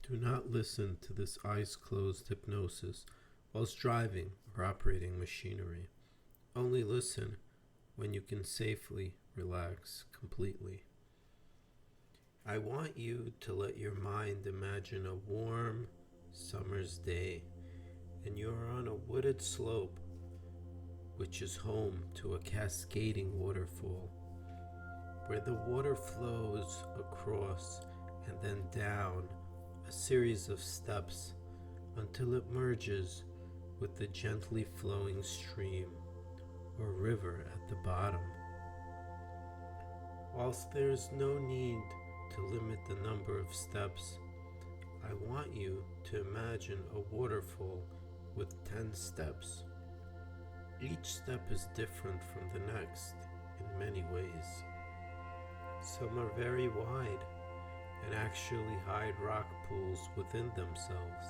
Do not listen to this eyes-closed hypnosis whilst driving or operating machinery. Only listen when you can safely relax completely. I want you to let your mind imagine a warm summer's day, and you are on a wooded slope which is home to a cascading waterfall, where the water flows across and then down a series of steps until it merges with the gently flowing stream or river at the bottom. Whilst there is no need to limit the number of steps, I want you to imagine a waterfall with 10 steps. Each step is different from the next in many ways. Some are very wide and actually hide rock pools within themselves,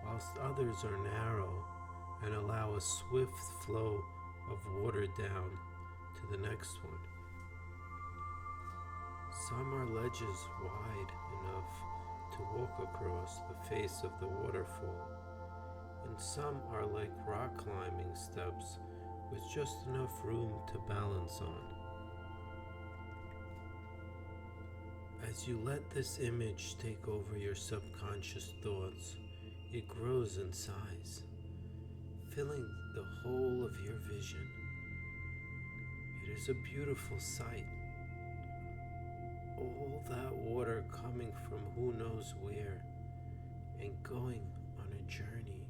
whilst others are narrow and allow a swift flow of water down to the next one. Some are ledges wide enough to walk across the face of the waterfall, and some are like rock climbing steps with just enough room to balance on. As you let this image take over your subconscious thoughts, it grows in size, filling the whole of your vision. It is a beautiful sight. All that water coming from who knows where and going on a journey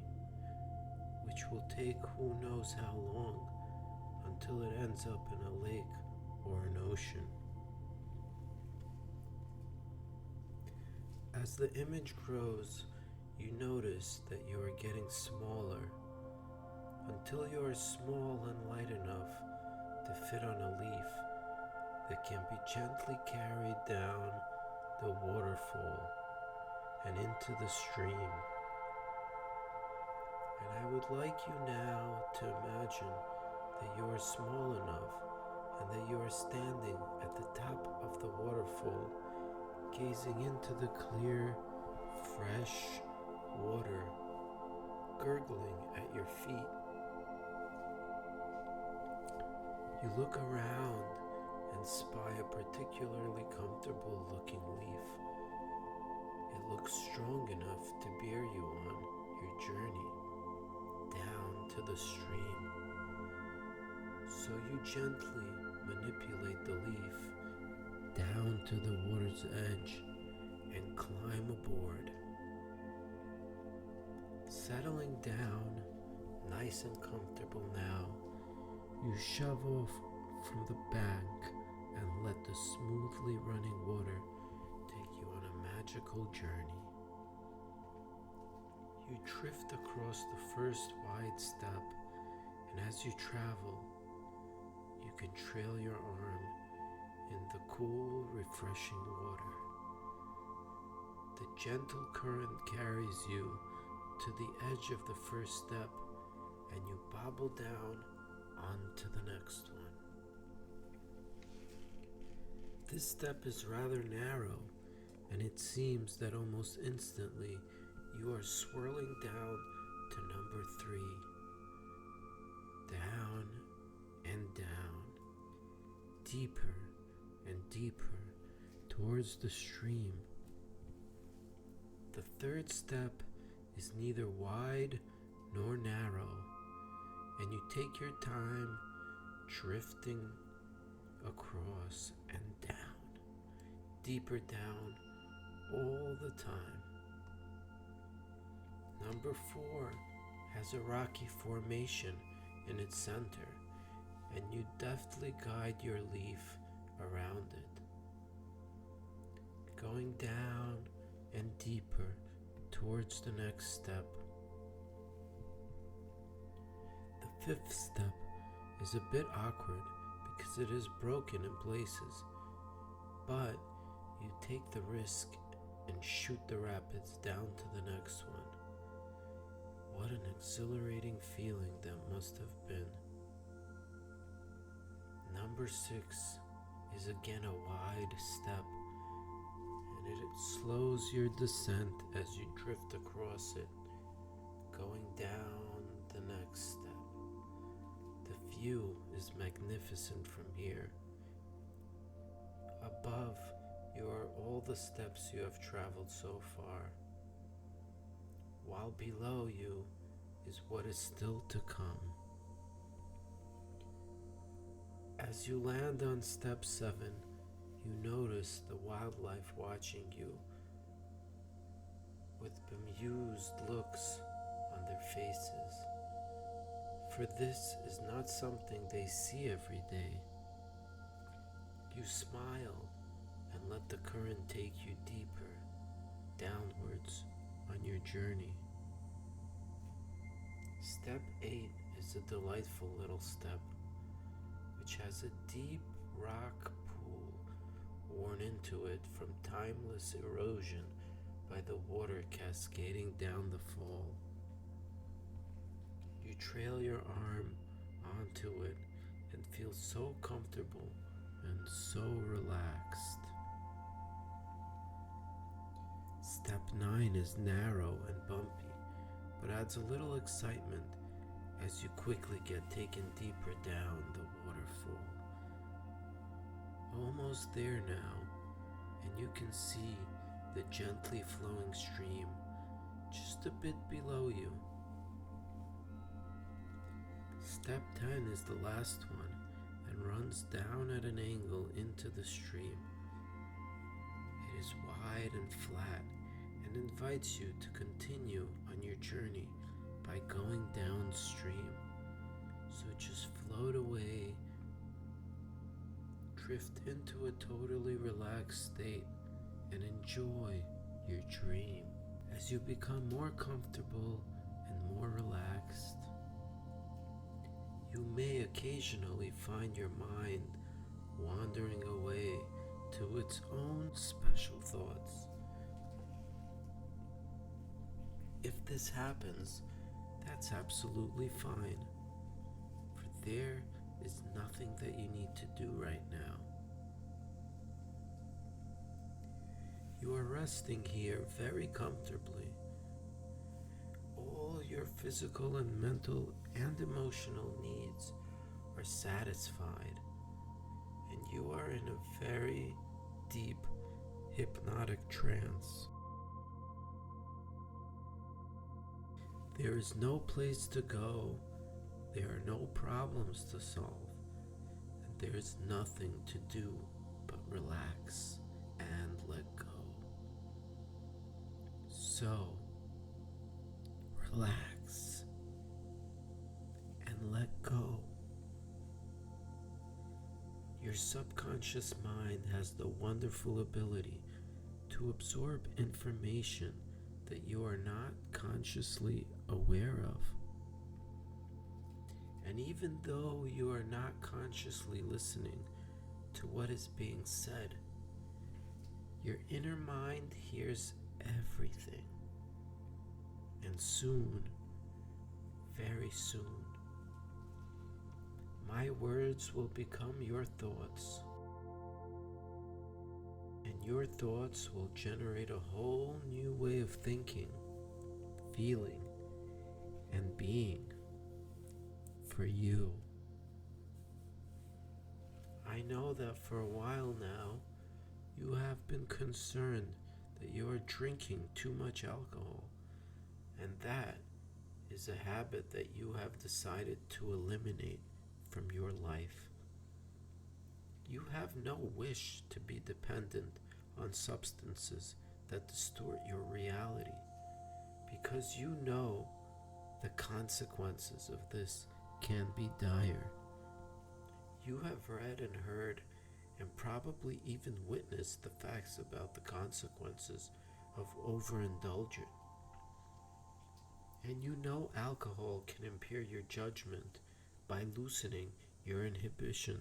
which will take who knows how long until it ends up in a lake or an ocean. As the image grows, you notice that you are getting smaller until you are small and light enough to fit on a leaf that can be gently carried down the waterfall and into the stream. And I would like you now to imagine that you are small enough and that you are standing at the top of the waterfall, gazing into the clear, fresh water gurgling at your feet. You look around and spy a particularly comfortable looking leaf. It looks strong enough to bear you on your journey down to the stream. So you gently manipulate the leaf down to the water's edge and climb aboard. Settling down, nice and comfortable now, you shove off from the bank and let the smoothly running water take you on a magical journey. You drift across the first wide step, and as you travel, you can trail your arm in the cool, refreshing water. The gentle current carries you to the edge of the first step, and you bobble down onto the next one. This step is rather narrow, and it seems that almost instantly you are swirling down to number 3. Down and down, deeper and deeper towards the stream. The third step is neither wide nor narrow, and you take your time drifting across and down, deeper down all the time. Number 4 has a rocky formation in its center, and you deftly guide your leaf around it, going down and deeper towards the next step. The 5th step is a bit awkward because it is broken in places, but you take the risk and shoot the rapids down to the next one. What an exhilarating feeling that must have been. Number 6 is again a wide step, and and it slows your descent as you drift across it, going down the next step. The view is magnificent from here. Above you are all the steps you have traveled so far, while below you is what is still to come. As you land on step 7, you notice the wildlife watching you with bemused looks on their faces, for this is not something they see every day. You smile and let the current take you deeper, downwards on your journey. Step 8 is a delightful little step, which has a deep rock pool worn into it from timeless erosion by the water cascading down the fall. You trail your arm onto it and feel so comfortable and so relaxed. Step 9 is narrow and bumpy, but adds a little excitement as you quickly get taken deeper down the waterfall. Almost there now, and you can see the gently flowing stream just a bit below you. Step 10 is the last one and runs down at an angle into the stream. It is wide and flat and invites you to continue on your journey by going downstream. So just float away, drift into a totally relaxed state, and enjoy your dream. As you become more comfortable and more relaxed, you may occasionally find your mind wandering away to its own special thoughts. If this happens, that's absolutely fine, for there is nothing that you need to do right now. You are resting here very comfortably. All your physical and mental and emotional needs are satisfied, and you are in a very deep hypnotic trance. There is no place to go, there are no problems to solve, and there is nothing to do but relax and let go. So, relax and let go. Your subconscious mind has the wonderful ability to absorb information that you are not consciously aware of. And even though you are not consciously listening to what is being said, your inner mind hears everything. And soon, very soon, my words will become your thoughts. And your thoughts will generate a whole new way of thinking, feeling, and being for you. I know that for a while now, you have been concerned that you are drinking too much alcohol, and that is a habit that you have decided to eliminate from your life. You have no wish to be dependent on substances that distort your reality, because you know the consequences of this can be dire. You have read and heard and probably even witnessed the facts about the consequences of overindulgence. And you know alcohol can impair your judgment by loosening your inhibition.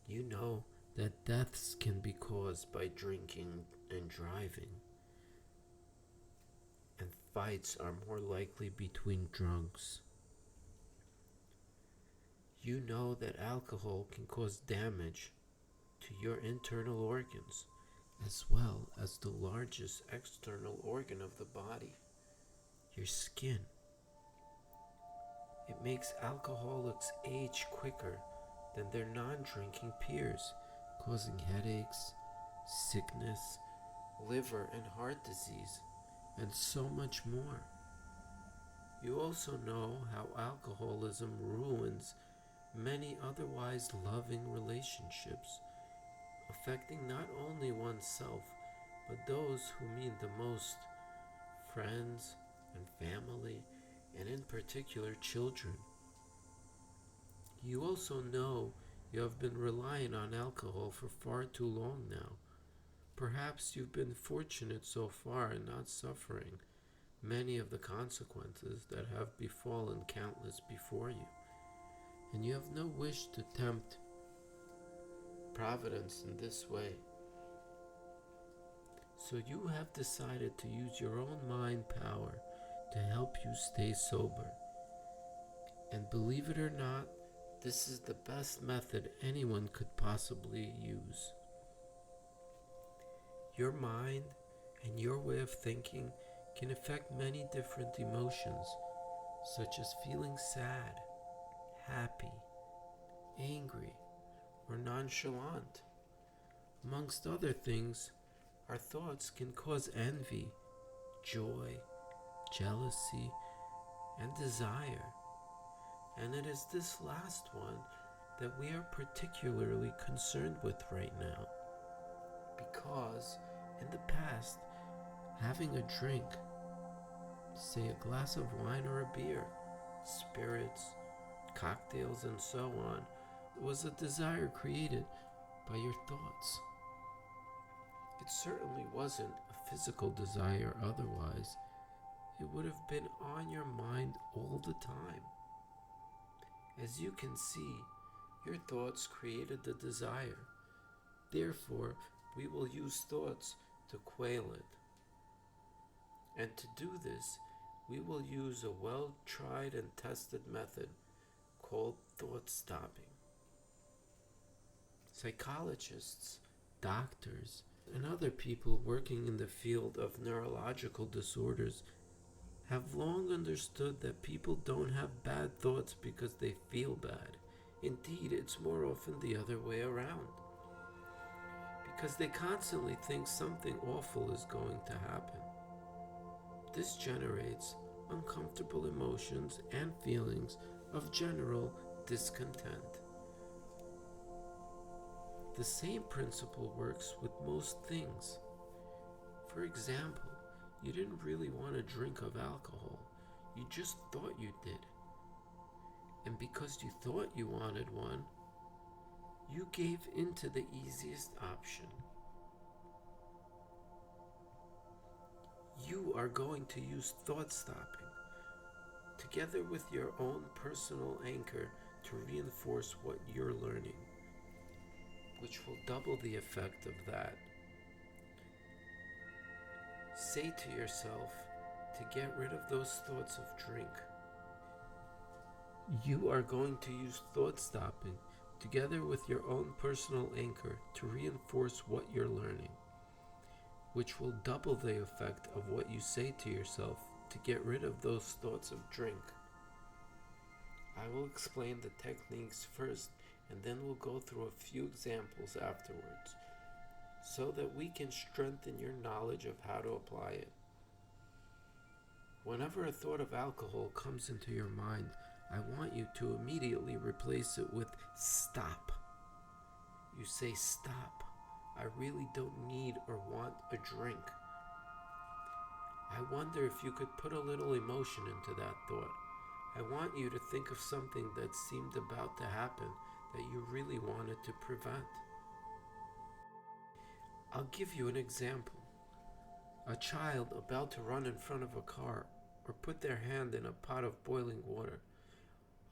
You know that deaths can be caused by drinking and driving, and fights are more likely between drunks. You know that alcohol can cause damage to your internal organs, as well as the largest external organ of the body, your skin. It makes alcoholics age quicker than their non-drinking peers, causing headaches, sickness, liver and heart disease, and so much more. You also know how alcoholism ruins many otherwise loving relationships, affecting not only oneself, but those who mean the most, friends and family, and in particular children. You also know you have been relying on alcohol for far too long now. Perhaps you've been fortunate so far in not suffering many of the consequences that have befallen countless before you, and you have no wish to tempt providence in this way. So you have decided to use your own mind power to help you stay sober. And believe it or not, this is the best method anyone could possibly use. Your mind and your way of thinking can affect many different emotions, such as feeling sad, happy, angry, or nonchalant. Amongst other things, our thoughts can cause envy, joy, jealousy, and desire. And it is this last one that we are particularly concerned with right now. Because in the past, having a drink, say a glass of wine or a beer, spirits, cocktails, and so on, was a desire created by your thoughts. It certainly wasn't a physical desire otherwise. It would have been on your mind all the time. As you can see, your thoughts created the desire. Therefore, we will use thoughts to quell it. And to do this, we will use a well-tried and tested method called thought stopping. Psychologists, doctors, and other people working in the field of neurological disorders have long understood that people don't have bad thoughts because they feel bad. Indeed, it's more often the other way around. Because they constantly think something awful is going to happen. This generates uncomfortable emotions and feelings of general discontent. The same principle works with most things. For example, you didn't really want a drink of alcohol. You just thought you did. And because you thought you wanted one, you gave in to the easiest option. You are going to use thought stopping, together with your own personal anchor, to reinforce what you're learning, which will double the effect of that. Say to yourself to get rid of those thoughts of drink. You are going to use thought stopping together with your own personal anchor to reinforce what you're learning, which will double the effect of what you say to yourself to get rid of those thoughts of drink. I will explain the techniques first, and then we'll go through a few examples afterwards, so that we can strengthen your knowledge of how to apply it. Whenever a thought of alcohol comes into your mind, I want you to immediately replace it with stop. You say, stop. I really don't need or want a drink. I wonder if you could put a little emotion into that thought. I want you to think of something that seemed about to happen that you really wanted to prevent. I'll give you an example. A child about to run in front of a car or put their hand in a pot of boiling water.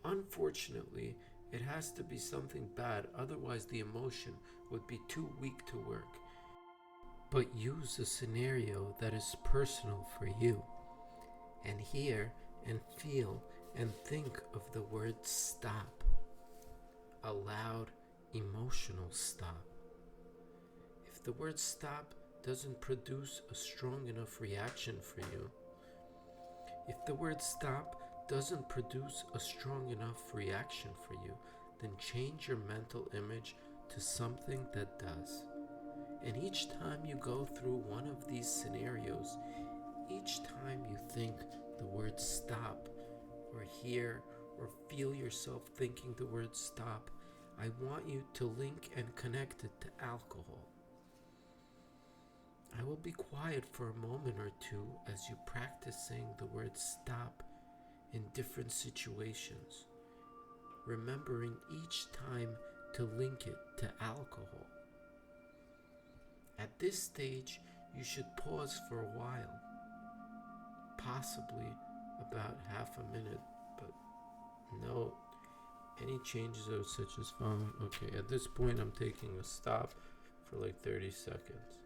Unfortunately, it has to be something bad, otherwise the emotion would be too weak to work. But use a scenario that is personal for you, and hear and feel and think of the word stop. A loud, emotional stop. If the word stop doesn't produce a strong enough reaction for you, then change your mental image to something that does. And each time you go through one of these scenarios, each time you think the word stop, or hear or feel yourself thinking the word stop, I want you to link and connect it to alcohol. I will be quiet for a moment or two as you practice saying the word stop in different situations, remembering each time to link it to alcohol. At this stage, you should pause for a while, possibly about half a minute, but no, any changes are such as phone. Okay, at this point I'm taking a stop for like 30 seconds.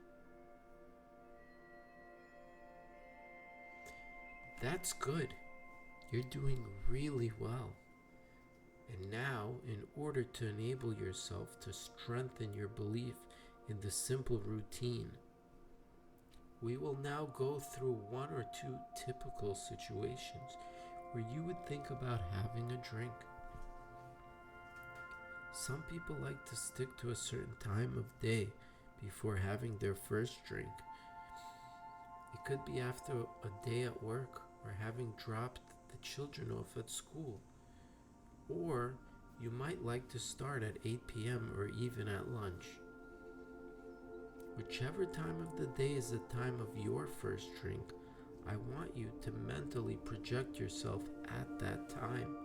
That's good. You're doing really well. And now, in order to enable yourself to strengthen your belief in the simple routine, we will now go through one or two typical situations where you would think about having a drink. Some people like to stick to a certain time of day before having their first drink. It could be after a day at work or having dropped the children off at school. Or you might like to start at 8 p.m. or even at lunch. Whichever time of the day is the time of your first drink, I want you to mentally project yourself at that time.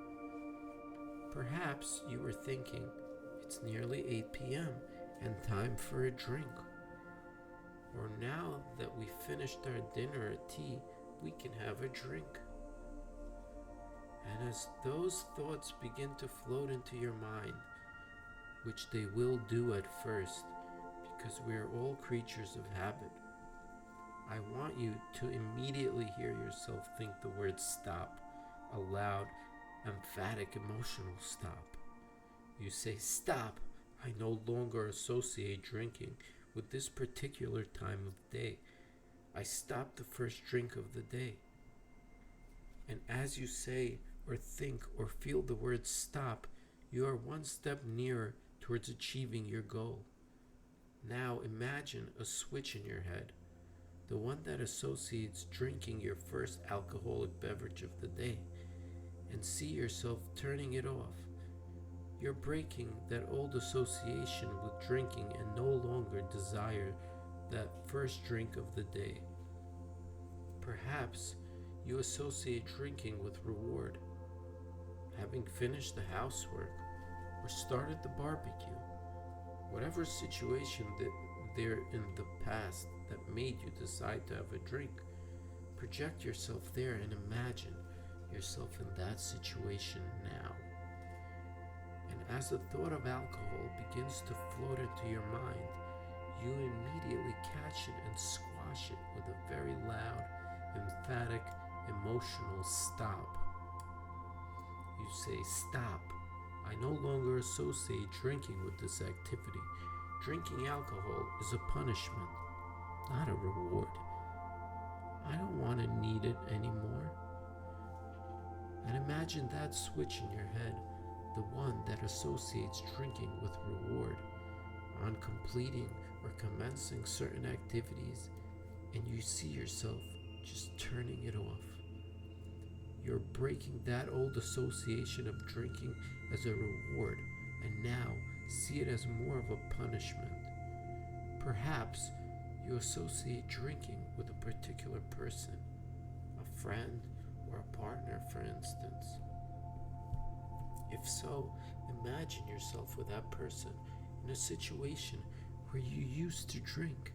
Perhaps you were thinking, it's nearly 8 p.m. and time for a drink. Or now that we finished our dinner or tea, we can have a drink. And as those thoughts begin to float into your mind, which they will do at first, because we are all creatures of habit, I want you to immediately hear yourself think the word stop, a loud, emphatic, emotional stop. You say, stop, I no longer associate drinking with this particular time of day. I stopped the first drink of the day. And as you say or think or feel the word stop, you are one step nearer towards achieving your goal. Now imagine a switch in your head, the one that associates drinking your first alcoholic beverage of the day, and see yourself turning it off. You're breaking that old association with drinking and no longer desire that first drink of the day. Perhaps you associate drinking with reward, having finished the housework or started the barbecue. Whatever situation that there in the past that made you decide to have a drink, project yourself there and imagine yourself in that situation now. And as the thought of alcohol begins to float into your mind, you immediately catch it and squash it with a very loud, emphatic, emotional stop. You say, stop. I no longer associate drinking with this activity. Drinking alcohol is a punishment, not a reward. I don't want to need it anymore. And imagine that switch in your head, the one that associates drinking with reward, on completing or commencing certain activities, and you see yourself just turning it off. You're breaking that old association of drinking as a reward, and now see it as more of a punishment. Perhaps you associate drinking with a particular person, a friend or a partner, for instance. If so, imagine yourself with that person in a situation where you used to drink.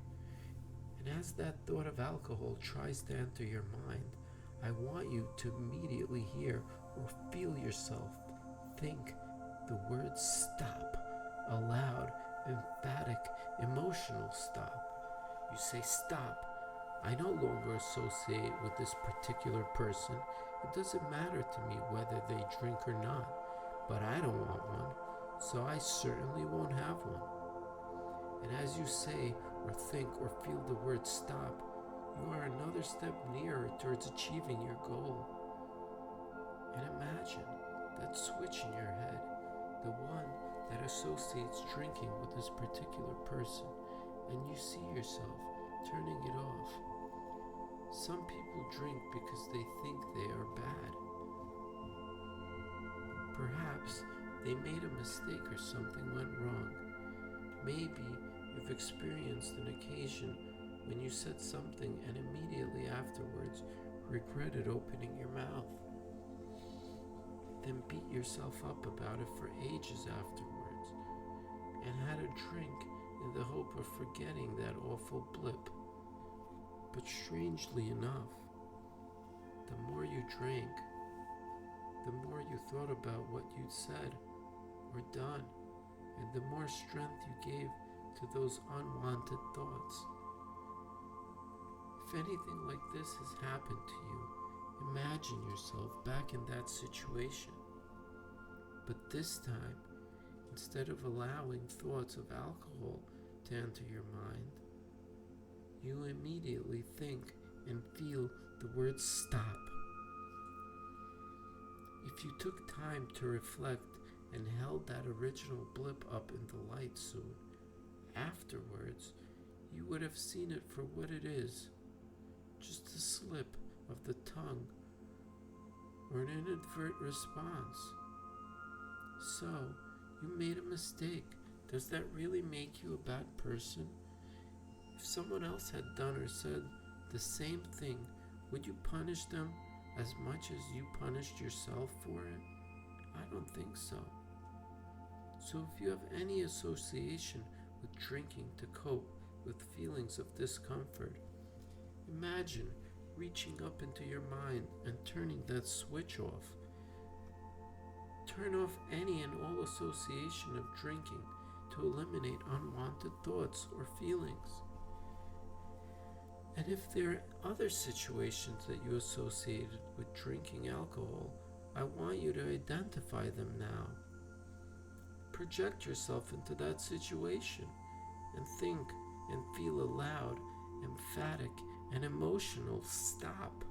And as that thought of alcohol tries to enter your mind, I want you to immediately hear or feel yourself think the word stop, a loud, emphatic, emotional stop. You say, stop. I no longer associate with this particular person. It doesn't matter to me whether they drink or not, but I don't want one, so I certainly won't have one. And as you say or think or feel the word stop, you are another step nearer towards achieving your goal. And imagine that switch in your head, the one that associates drinking with this particular person, and you see yourself turning it off. Some people drink because they think they are bad. Perhaps they made a mistake or something went wrong. Maybe you've experienced an occasion when you said something and immediately afterwards regretted opening your mouth. Then beat yourself up about it for ages afterwards and had a drink in the hope of forgetting that awful blip. But strangely enough, the more you drank, the more you thought about what you'd said or done, and the more strength you gave to those unwanted thoughts. If anything like this has happened to you, imagine yourself back in that situation. But this time, instead of allowing thoughts of alcohol to enter your mind, you immediately think and feel the word stop. If you took time to reflect and held that original blip up in the light soon, afterwards, you would have seen it for what it is, just a slip of the tongue or an inadvertent response. So, you made a mistake. Does that really make you a bad person? If someone else had done or said the same thing, would you punish them as much as you punished yourself for it? I don't think so. So if you have any association with drinking to cope with feelings of discomfort, imagine reaching up into your mind and turning that switch off. Turn off any and all association of drinking to eliminate unwanted thoughts or feelings. And if there are other situations that you associated with drinking alcohol, I want you to identify them now. Project yourself into that situation and think and feel a loud, emphatic, and emotional stop.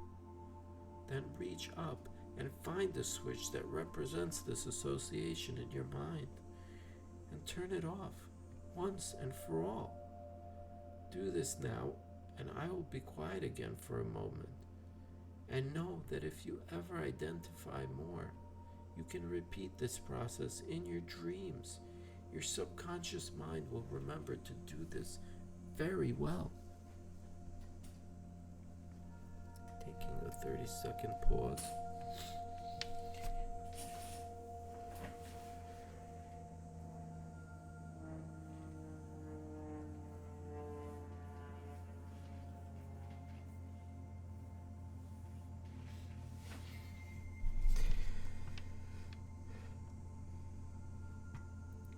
Then reach up and find the switch that represents this association in your mind and turn it off once and for all. Do this now, and I will be quiet again for a moment. And know that if you ever identify more, you can repeat this process in your dreams. Your subconscious mind will remember to do this very well. Taking a 30-second pause.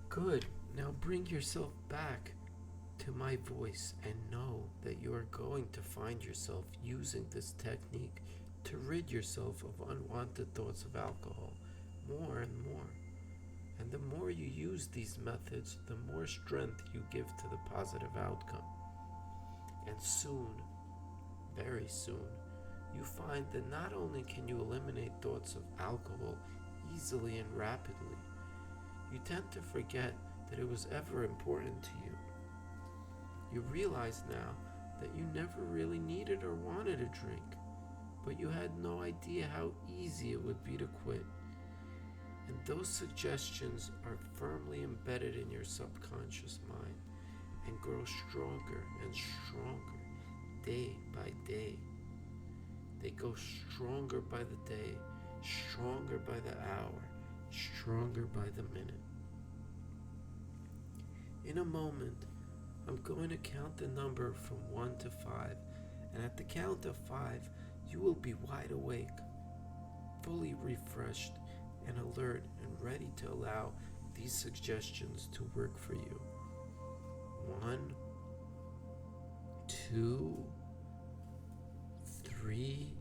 Good. Now bring yourself back to my voice and know that you are going to find yourself using this technique to rid yourself of unwanted thoughts of alcohol more and more. And the more you use these methods, the more strength you give to the positive outcome. And soon, very soon, you find that not only can you eliminate thoughts of alcohol easily and rapidly, you tend to forget that it was ever important to you. You realize now that you never really needed or wanted a drink, but you had no idea how easy it would be to quit. And those suggestions are firmly embedded in your subconscious mind and grow stronger and stronger day by day. They go stronger by the day, stronger by the hour, stronger by the minute. In a moment, I'm going to count the number from 1 to 5, and at the count of 5, you will be wide awake, fully refreshed and alert and ready to allow these suggestions to work for you. 1, 2, 3,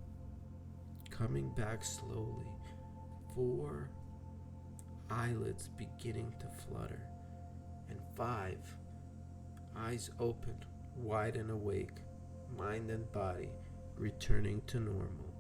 coming back slowly. 4, eyelids beginning to flutter. And 5, Eyes open, wide and awake, mind and body returning to normal.